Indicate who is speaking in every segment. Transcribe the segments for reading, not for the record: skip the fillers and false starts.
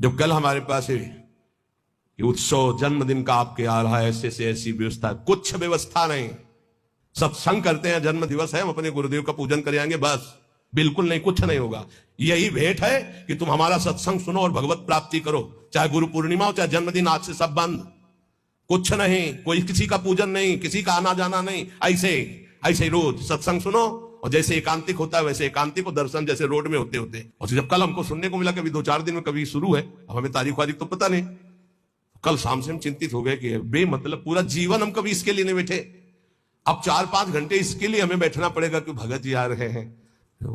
Speaker 1: जब कल हमारे पास है कि उत्सव जन्मदिन का आपके आ रहा है, ऐसे से ऐसी व्यवस्था, कुछ व्यवस्था नहीं। सत्संग करते हैं, जन्म दिवस है, हम अपने गुरुदेव का पूजन कर आएंगे, बस। बिल्कुल नहीं, कुछ नहीं होगा। यही भेंट है कि तुम हमारा सत्संग सुनो और भगवत प्राप्ति करो। चाहे गुरु पूर्णिमा हो, चाहे जन्मदिन, आज से सब बंद, कुछ नहीं। कोई किसी का पूजन नहीं, किसी का आना जाना नहीं। ऐसे ऐसे रोज सत्संग सुनो, और जैसे एकांतिक होता है वैसे एकांतिक, और दर्शन जैसे रोड में होते होते। और जब कल हमको सुनने को मिला कभी 2-4 दिन में कभी शुरू है, अब हमें तारीख वारीख तो पता नहीं, कल शाम से हम चिंतित हो गए कि बेमतलब पूरा जीवन हम कभी इसके लिए नहीं बैठे, अब 4-5 घंटे इसके लिए हमें बैठना पड़ेगा कि भगत जी आ रहे हैं,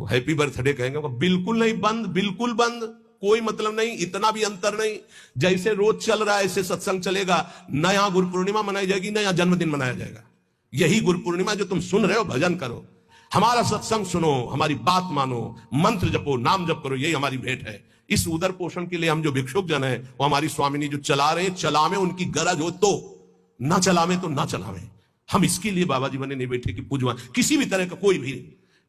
Speaker 1: हैप्पी बर्थडे कहेंगे। बिल्कुल नहीं, बंद, बिल्कुल बंद, कोई मतलब नहीं, इतना भी अंतर नहीं। जैसे रोज चल रहा है ऐसे सत्संग चलेगा। न यहां गुरु पूर्णिमा मनाई जाएगी, न यहां जन्मदिन मनाया जाएगा। यही गुरु पूर्णिमा जो तुम सुन रहे हो, भजन करो, हमारा सत्संग सुनो, हमारी बात मानो, मंत्र जपो, नाम जप करो, यही हमारी भेंट है। इस उदर पोषण के लिए हम जो भिक्षुक जन है, वो हमारी स्वामिनी जो चला रहे, चलावे उनकी गरज हो तो, ना चलावे तो ना चलावे। हम इसके लिए बाबा जी बने नहीं बैठे कि पूजवा किसी भी तरह का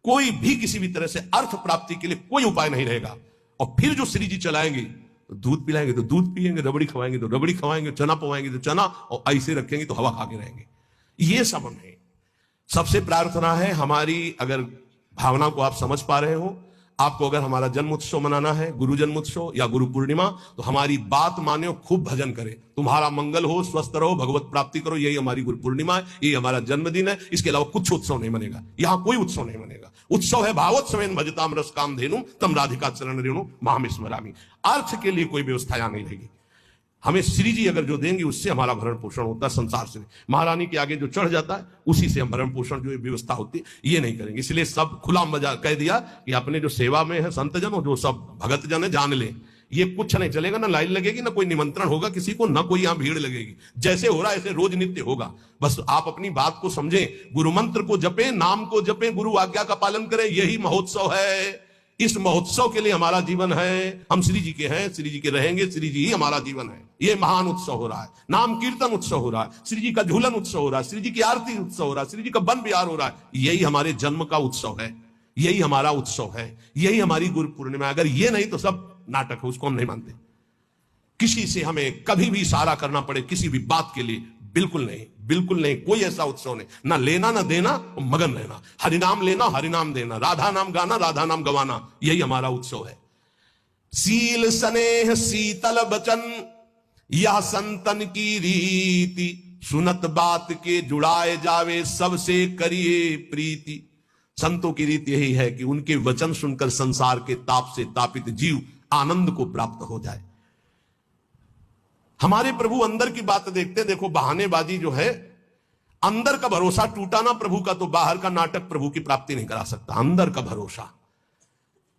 Speaker 1: कोई भी किसी भी तरह से अर्थ प्राप्ति के लिए कोई उपाय नहीं रहेगा। और फिर जो श्री जी चलाएंगे, तो दूध पिलाएंगे तो दूध पिएंगे, रबड़ी खवाएंगे तो रबड़ी खवाएंगे, चना पवाएंगे तो चना, और ऐसे रखेंगे तो हवा खा के रहेंगे। ये सब नहीं। सबसे प्रार्थना है हमारी, अगर भावना को आप समझ पा रहे हो, आपको अगर हमारा जन्म उत्सव मनाना है, गुरु जन्म उत्सव या गुरु पूर्णिमा, तो हमारी बात माने, खूब भजन करें, तुम्हारा मंगल हो, स्वस्थ रहो, भगवत प्राप्ति करो। यही हमारी गुरु पूर्णिमा है, यही हमारा जन्मदिन है। इसके अलावा कुछ उत्सव नहीं मनेगा, यहां कोई उत्सव नहीं मनेगा। उत्सव है भावोत्सवेन भजताम रस काम धेनु तम राधिका चरण रेणु माम स्मरामि। अर्थ के लिए कोई व्यवस्था यहां नहीं रहेगी। हमें श्री जी अगर जो देंगे उससे हमारा भरण पोषण होता है, संसार से। महारानी के आगे जो चढ़ जाता है उसी से हम भरण पोषण जो व्यवस्था होती है ये नहीं करेंगे। इसलिए सब खुला मजा कह दिया कि अपने जो सेवा में है संत जन, जो सब भगत जन है, जान ले, ये कुछ नहीं चलेगा। ना लाइन लगेगी, ना कोई निमंत्रण होगा किसी को, ना कोई यहां भीड़ लगेगी। जैसे हो रहा है ऐसे रोज नित्य होगा। बस आप अपनी बात को समझें, गुरु मंत्र को जपें, नाम को जपें, गुरु आज्ञा का पालन करें। यही महोत्सव है। इस महोत्सव के लिए हमारा जीवन है। हम श्री जी के हैं, श्री जी के रहेंगे, श्री जी ही हमारा जीवन है। ये महान उत्सव हो रहा है, नाम कीर्तन उत्सव हो रहा है, श्री जी का झूलन उत्सव हो रहा है, श्री जी की आरती उत्सव हो रहा है, श्री जी का बन बिहार हो रहा है। यही हमारे जन्म का उत्सव है, यही हमारा उत्सव है, यही हमारी गुरु पूर्णिमा। अगर ये नहीं तो सब नाटक है, उसको हम नहीं मानते। किसी से हमें कभी भी इशारा करना पड़े किसी भी बात के लिए, बिल्कुल नहीं, बिल्कुल नहीं। कोई ऐसा उत्सव नहीं, ना लेना ना देना, मगन रहना, हरिनाम लेना, हरिनाम देना, राधा नाम गाना, राधा नाम गवाना, यही हमारा उत्सव है। सील स्नेह शीतल बचन यह संतन की रीति, सुनत बात के जुड़ाए जावे, सबसे करिए प्रीति। संतों की रीति यही है कि उनके वचन सुनकर संसार के ताप से तापित जीव आनंद को प्राप्त हो जाए। हमारे प्रभु अंदर की बात देखते, देखो बहानेबाजी जो है, अंदर का भरोसा टूटा ना प्रभु का, तो बाहर का नाटक प्रभु की प्राप्ति नहीं करा सकता। अंदर का भरोसा,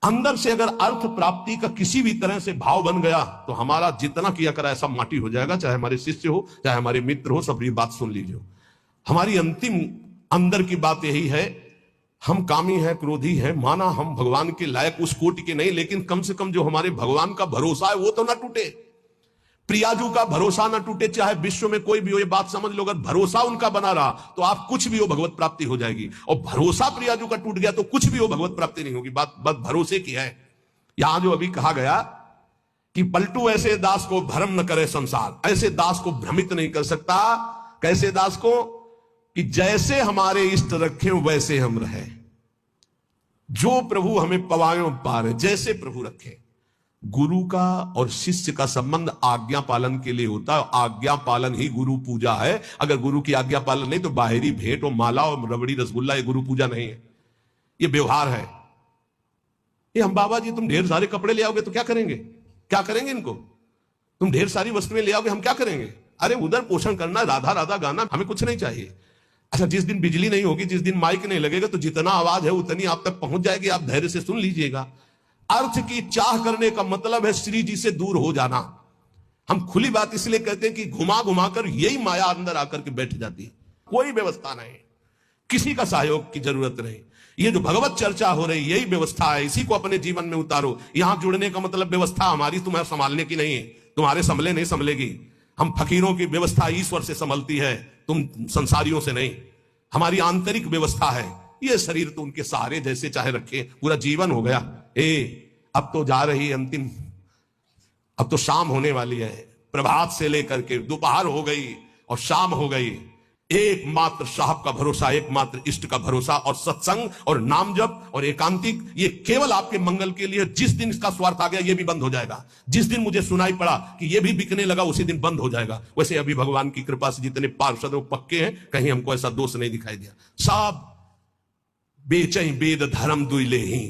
Speaker 1: अंदर से अगर अर्थ प्राप्ति का किसी भी तरह से भाव बन गया, तो हमारा जितना किया करा सब माटी हो जाएगा। चाहे हमारे शिष्य हो, चाहे हमारे मित्र हो, सब ये बात सुन लीजिए। हमारी अंतिम अंदर की बात यही है, हम कामी हैं, क्रोधी हैं, माना हम भगवान के लायक उस कोटि के नहीं, लेकिन कम से कम जो हमारे भगवान का भरोसा है वो तो ना टूटे। प्रियाजू का भरोसा ना टूटे, चाहे विश्व में कोई भी हो। ये बात समझ लो, अगर भरोसा उनका बना रहा तो आप कुछ भी हो भगवत प्राप्ति हो जाएगी। और भरोसा प्रियाजू का टूट गया तो कुछ भी हो भगवत प्राप्ति नहीं होगी। बात बस भरोसे की है। यहां जो अभी कहा गया कि पलटू ऐसे दास को भ्रम न करे संसार, ऐसे दास को भ्रमित नहीं कर सकता। कैसे दास को? कि जैसे हमारे इष्ट रखे वैसे हम रहे, जो प्रभु हमें पवायो पार, जैसे प्रभु रखे। गुरु का और शिष्य का संबंध आज्ञा पालन के लिए होता है। आज्ञा पालन ही गुरु पूजा है। अगर गुरु की आज्ञा पालन नहीं तो बाहरी भेंट और माला और रबड़ी रसगुल्ला ये गुरु पूजा नहीं है, ये व्यवहार है। ये हम बाबा जी तुम ढेर सारे कपड़े ले आओगे तो क्या करेंगे? क्या करेंगे इनको? तुम ढेर सारी वस्तुएं ले आओगे, हम क्या करेंगे? अरे उधर पोषण करना, राधा राधा गाना, हमें कुछ नहीं चाहिए। अच्छा, जिस दिन बिजली नहीं होगी, जिस दिन माइक नहीं लगेगा, तो जितना आवाज है उतनी आप तक पहुंच जाएगी। आप धैर्य से सुन लीजिएगा। अर्थ की चाह करने का मतलब है श्री जी से दूर हो जाना। हम खुली बात इसलिए कहते हैं कि घुमा घुमा कर यही माया अंदर आकर के बैठ जाती है। कोई व्यवस्था नहीं, किसी का सहयोग की जरूरत नहीं। ये जो भगवत चर्चा हो रही यही व्यवस्था है, इसी को अपने जीवन में उतारो। यहां जुड़ने का मतलब व्यवस्था हमारी तुम्हें संभालने की नहीं है, तुम्हारे संभले नहीं संभलेगी। हम फकीरों की व्यवस्था ईश्वर से संभलती है, तुम संसारियों से नहीं। हमारी आंतरिक व्यवस्था है। ये शरीर तो उनके सहारे जैसे चाहे रखे, पूरा जीवन हो गया। अब तो जा रही अंतिम, अब तो शाम होने वाली है, प्रभात से लेकर के दोपहर हो गई और शाम हो गई। एकमात्र साहब का भरोसा, एकमात्र इष्ट का भरोसा, और सत्संग और नाम जप और एकांतिक, ये केवल आपके मंगल के लिए। जिस दिन इसका स्वार्थ आ गया ये भी बंद हो जाएगा। जिस दिन मुझे सुनाई पड़ा कि ये भी बिकने लगा उसी दिन बंद हो जाएगा। वैसे अभी भगवान की कृपा से जितने पार्षद पक्के हैं, कहीं हमको ऐसा दोष नहीं दिखाई दिया। साहब बेचई वेद धर्म दुइले ही,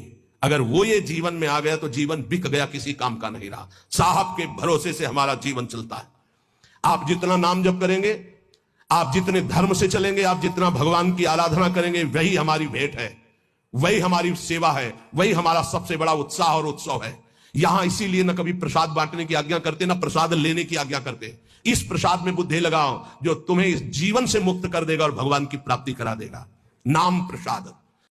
Speaker 1: अगर वो ये जीवन में आ गया तो जीवन बिक गया, किसी काम का नहीं रहा। साहब के भरोसे से हमारा जीवन चलता है। आप जितना नाम जप करेंगे, आप जितने धर्म से चलेंगे, आप जितना भगवान की आराधना करेंगे, वही हमारी भेंट है, वही हमारी सेवा है, वही हमारा सबसे बड़ा उत्साह और उत्सव है। यहां इसीलिए न कभी प्रसाद बांटने की आज्ञा करते, ना प्रसाद लेने की आज्ञा करते। इस प्रसाद में बुद्धि लगाओ जो तुम्हें इस जीवन से मुक्त कर देगा और भगवान की प्राप्ति करा देगा। नाम प्रसाद।